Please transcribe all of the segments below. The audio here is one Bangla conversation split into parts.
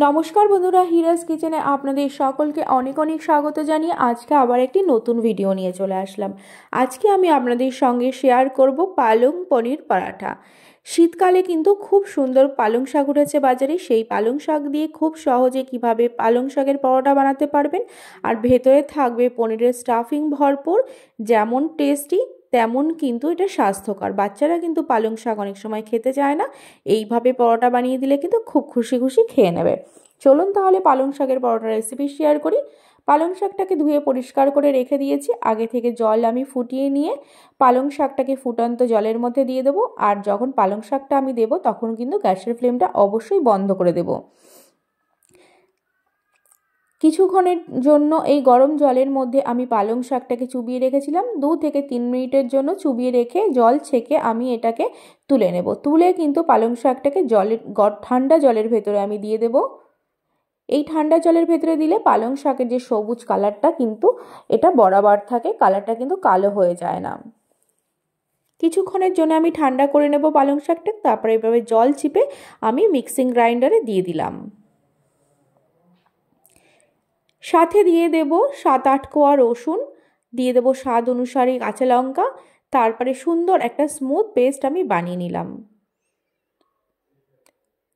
নমস্কার বন্ধুরা, হিরাস কিচেনে আপনাদের সকলকে অনেক অনেক স্বাগত জানিয়ে আজকে আবার একটি নতুন ভিডিও নিয়ে চলে আসলাম। আজকে আমি আপনাদের সঙ্গে শেয়ার করব পালং পনির পরাঠা। শীতকালে কিন্তু খুব সুন্দর পালং শাক উঠেছে বাজারে, সেই পালং শাক দিয়ে খুব সহজে কিভাবে পালং শাকের পরোটা বানাতে পারবেন, আর ভেতরে থাকবে পনিরের স্টাফিং ভরপুর। যেমন টেস্টি তেমন কিন্তু এটা স্বাস্থ্যকর। বাচ্চারা কিন্তু পালং শাক অনেক সময় খেতে চায় না, এইভাবে পরোটা বানিয়ে দিলে কিন্তু খুব খুশি খুশি খেয়ে নেবে। চলুন তাহলে পালং শাকের পরোটা রেসিপি শেয়ার করি। পালং শাকটাকে ধুয়ে পরিষ্কার করে রেখে দিয়েছি। আগে থেকে জল আমি ফুটিয়ে নিয়ে পালং শাকটাকে ফুটন্ত জলের মধ্যে দিয়ে দেবো। আর যখন পালং শাকটা আমি দেবো তখন কিন্তু গ্যাসের ফ্লেমটা অবশ্যই বন্ধ করে দেবো। কিছুক্ষণের জন্য এই গরম জলের মধ্যে আমি পালং শাকটাকে চুবিয়ে রেখেছিলাম। 2 থেকে 3 মিনিটের জন্য চুবিয়ে রেখে জল ছেঁকে আমি এটাকে তুলে নেব। তুলে কিন্তু পালং শাকটাকে ঠান্ডা জলের ভেতরে আমি দিয়ে দেব। এই ঠান্ডা জলের ভেতরে দিলে পালং শাকের যে সবুজ কালারটা কিন্তু এটা বরাবর থাকে, কালারটা কিন্তু কালো হয়ে যায় না। কিছুক্ষণের জন্য আমি ঠান্ডা করে নেব পালং শাকটা। তারপরে এভাবে জল চিপে আমি মিক্সিং গ্রাইন্ডারে দিয়ে দিলাম। সাথে দিয়ে দেব 7-8 কোয়া রসুন, দিয়ে দেব স্বাদ অনুসারে কাঁচা লঙ্কা। তারপরে সুন্দর একটা স্মুথ পেস্ট আমি বানিয়ে নিলাম।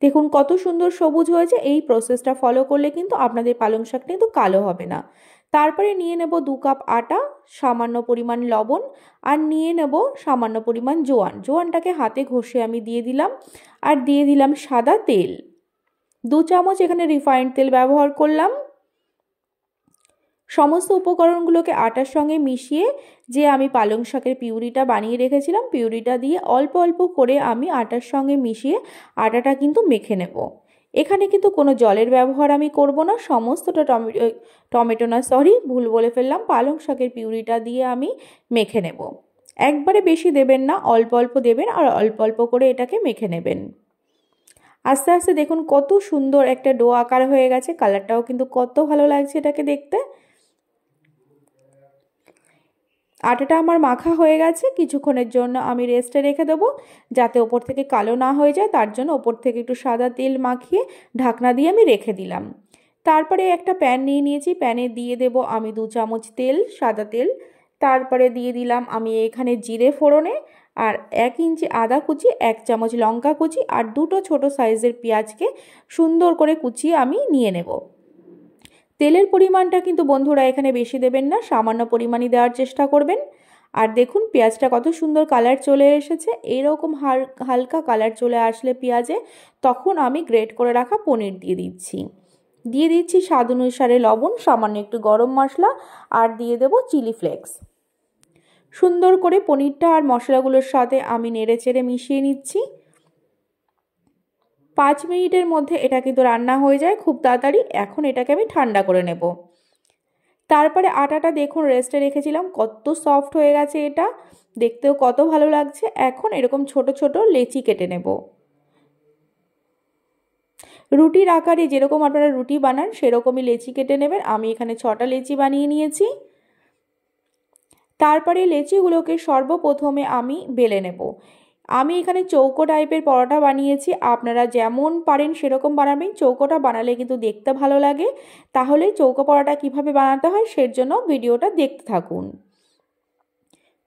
দেখুন কত সুন্দর সবুজ হয়েছে। এই প্রসেসটা ফলো করলে কিন্তু আপনাদের পালং শাকটা কিন্তু কালো হবে না। তারপরে নিয়ে নেব 2 কাপ আটা, সামান্য পরিমাণ লবণ, আর নিয়ে নেব সামান্য পরিমাণ জোয়ান। জোয়ানটাকে হাতে ঘষে আমি দিয়ে দিলাম। আর দিয়ে দিলাম সাদা তেল, 2 চামচ এখানে রিফাইন্ড তেল ব্যবহার করলাম। সমস্ত উপকরণগুলোকে আটার সঙ্গে মিশিয়ে যে আমি পালং শাকের পিউরিটা বানিয়ে রেখেছিলাম, পিউরিটা দিয়ে অল্প অল্প করে আমি আটার সঙ্গে মিশিয়ে আটাটা কিন্তু মেখে নেব। এখানে কিন্তু কোনো জলের ব্যবহার আমি করব না। সমস্তটা ভুল বলে ফেললাম, পালং শাকের পিউরিটা দিয়ে আমি মেখে নেব। একবারে বেশি দেবেন না, অল্প অল্প দেবেন আর অল্প অল্প করে এটাকে মেখে নেবেন। আস্তে আস্তে দেখুন কত সুন্দর একটা ডো আকার হয়ে গেছে। কালারটাও কিন্তু কত ভালো লাগছে এটাকে দেখতে। আটাটা আমার মাখা হয়ে গেছে। কিছুক্ষণের জন্য আমি রেস্টে রেখে দেবো যাতে ওপর থেকে কালো না হয়ে যায়। তার জন্য ওপর থেকে একটু সাদা তেল মাখিয়ে ঢাকনা দিয়ে আমি রেখে দিলাম। তারপরে একটা প্যান নিয়ে নিয়েছি, প্যানে দিয়ে দেব আমি 2 চামচ তেল, সাদা তেল। তারপরে দিয়ে দিলাম আমি এখানে জিরে ফোড়নে, আর 1 ইঞ্চি আদা কুচি, 1 চামচ লঙ্কা কুচি, আর 2টো ছোট সাইজের পেঁয়াজকে সুন্দর করে কুচিয়ে আমি নিয়ে নেব। তেলের পরিমাণটা কিন্তু বন্ধুরা এখানে বেশি দেবেন না, সামান্য পরিমাণই দেওয়ার চেষ্টা করবেন। আর দেখুন পেঁয়াজটা কত সুন্দর কালার চলে এসেছে। এরকম হালকা কালার চলে আসলে পেঁয়াজে, তখন আমি গ্রেট করে রাখা পনির দিয়ে দিচ্ছি স্বাদ অনুসারে লবণ, সামান্য একটু গরম মশলা, আর দিয়ে দেব চিলি ফ্লেক্স। সুন্দর করে পনিরটা আর মশলাগুলোর সাথে আমি নেড়ে চেড়ে মিশিয়ে নিচ্ছি। 5 মিনিটের মধ্যে এটা কিন্তু রান্না হয়ে যায় খুব তাড়াতাড়ি। এখন এটাকে আমি ঠান্ডা করে নেব। তারপরে আটাটা দেখুন রেস্টে রেখেছিলাম, কত সফট হয়ে গেছে, এটা দেখতেও কত ভালো লাগছে। এখন এরকম ছোট ছোট লেচি কেটে নেব। রুটির আকারে যেরকম আপনারা রুটি বানান সেরকমই লেচি কেটে নেবেন। আমি এখানে 6টা লেচি বানিয়ে নিয়েছি। তারপরে লেচিগুলোকে সর্বপ্রথমে আমি বেলে নেব। আমি এখানে চৌকো টাইপের পরোটা বানিয়েছি, আপনারা যেমন পারেন সেরকম বানাবেন। চৌকোটা বানালে কিন্তু দেখতে ভালো লাগে। তাহলে চৌকো পরোটা কিভাবে বানাতে হয় সের জন্য ভিডিওটা দেখতে থাকুন।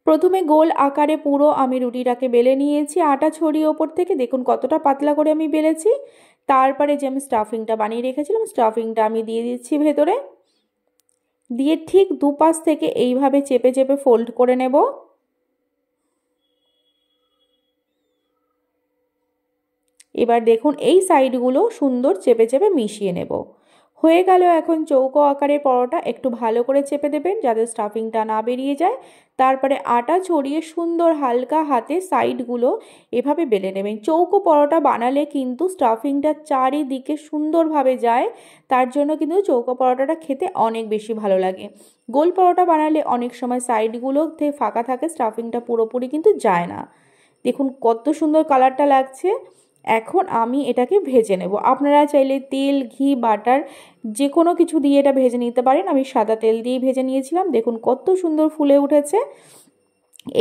প্রথমে গোল আকারে পুরো আমি রুটিটাকে বেলে নিয়েছি আটা ছড়িয়ে ওপর থেকে। দেখুন কতটা পাতলা করে আমি বেলেছি। তারপরে যে আমি স্টাফিংটা বানিয়ে রেখেছিলাম, স্টাফিংটা আমি দিয়ে দিচ্ছি ভেতরে, দিয়ে ঠিক দুপাশ থেকে এইভাবে চেপে চেপে ফোল্ড করে নেব। এবার দেখুন এই সাইডগুলো সুন্দর চেপে চেপে মিশিয়ে নেব। হয়ে গেল এখন চৌকো আকারের পরোটা। একটু ভালো করে চেপে দেবেন যাতে স্টাফিংটা না বেরিয়ে যায়। তারপরে আটা ছড়িয়ে সুন্দর হালকা হাতে সাইডগুলো এভাবে বেলে নেবেন। চৌকো পরোটা বানালে কিন্তু স্টাফিংটা চারিদিকে সুন্দরভাবে যায়, তার জন্য কিন্তু চৌকো পরোটাটা খেতে অনেক বেশি ভালো লাগে। গোল পরোটা বানালে অনেক সময় সাইডগুলোতে ফাঁকা থাকে, স্টাফিংটা পুরোপুরি কিন্তু যায় না। দেখুন কত সুন্দর কালারটা লাগছে। এখন আমি এটাকে ভেজে নেব। আপনারা চাইলে তেল, ঘি, বাটার যে কোনো কিছু দিয়ে এটা ভেজে নিতে পারেন। আমি সাদা তেল দিয়েই ভেজে নিয়েছিলাম। দেখুন কত সুন্দর ফুলে উঠেছে।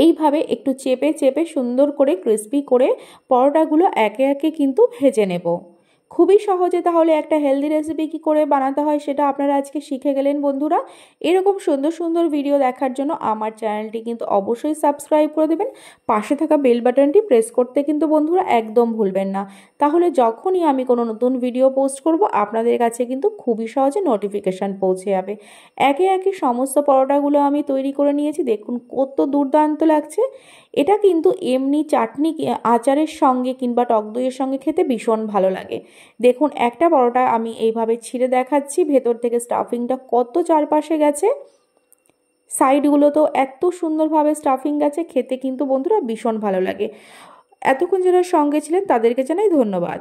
এইভাবে একটু চেপে চেপে সুন্দর করে ক্রিস্পি করে পরোটাগুলো একে একে কিন্তু ভেজে নেব। খুবই সহজে তাহলে একটা হেলদি রেসিপি কী করে বানাতে হয় সেটা আপনারা আজকে শিখে গেলেন বন্ধুরা। এরকম সুন্দর সুন্দর ভিডিও দেখার জন্য আমার চ্যানেলটি কিন্তু অবশ্যই সাবস্ক্রাইব করে দেবেন। পাশে থাকা বেল বাটনটি প্রেস করতে কিন্তু বন্ধুরা একদম ভুলবেন না। তাহলে যখনই আমি কোনো নতুন ভিডিও পোস্ট করব আপনাদের কাছে কিন্তু খুবই সহজে নোটিফিকেশান পৌঁছে যাবে। একে একে সমস্ত পরোটাগুলো আমি তৈরি করে নিয়েছি, দেখুন কত দুর্দান্ত লাগছে। এটা কিন্তু এমনি চাটনি আচারের সঙ্গে কিংবা টক দইয়ের সঙ্গে খেতে ভীষণ ভালো লাগে। দেখুন একটা পরোটা আমি এইভাবে ছিঁড়ে দেখাচ্ছি, ভেতর থেকে স্টাফিংটা কত চারপাশে গেছে, সাইডগুলো তো এত সুন্দরভাবে স্টাফিং গেছে, খেতে কিন্তু বন্ধুরা ভীষণ ভালো লাগে। এতক্ষণ যারা সঙ্গে ছিলেন তাদেরকে জানাই ধন্যবাদ।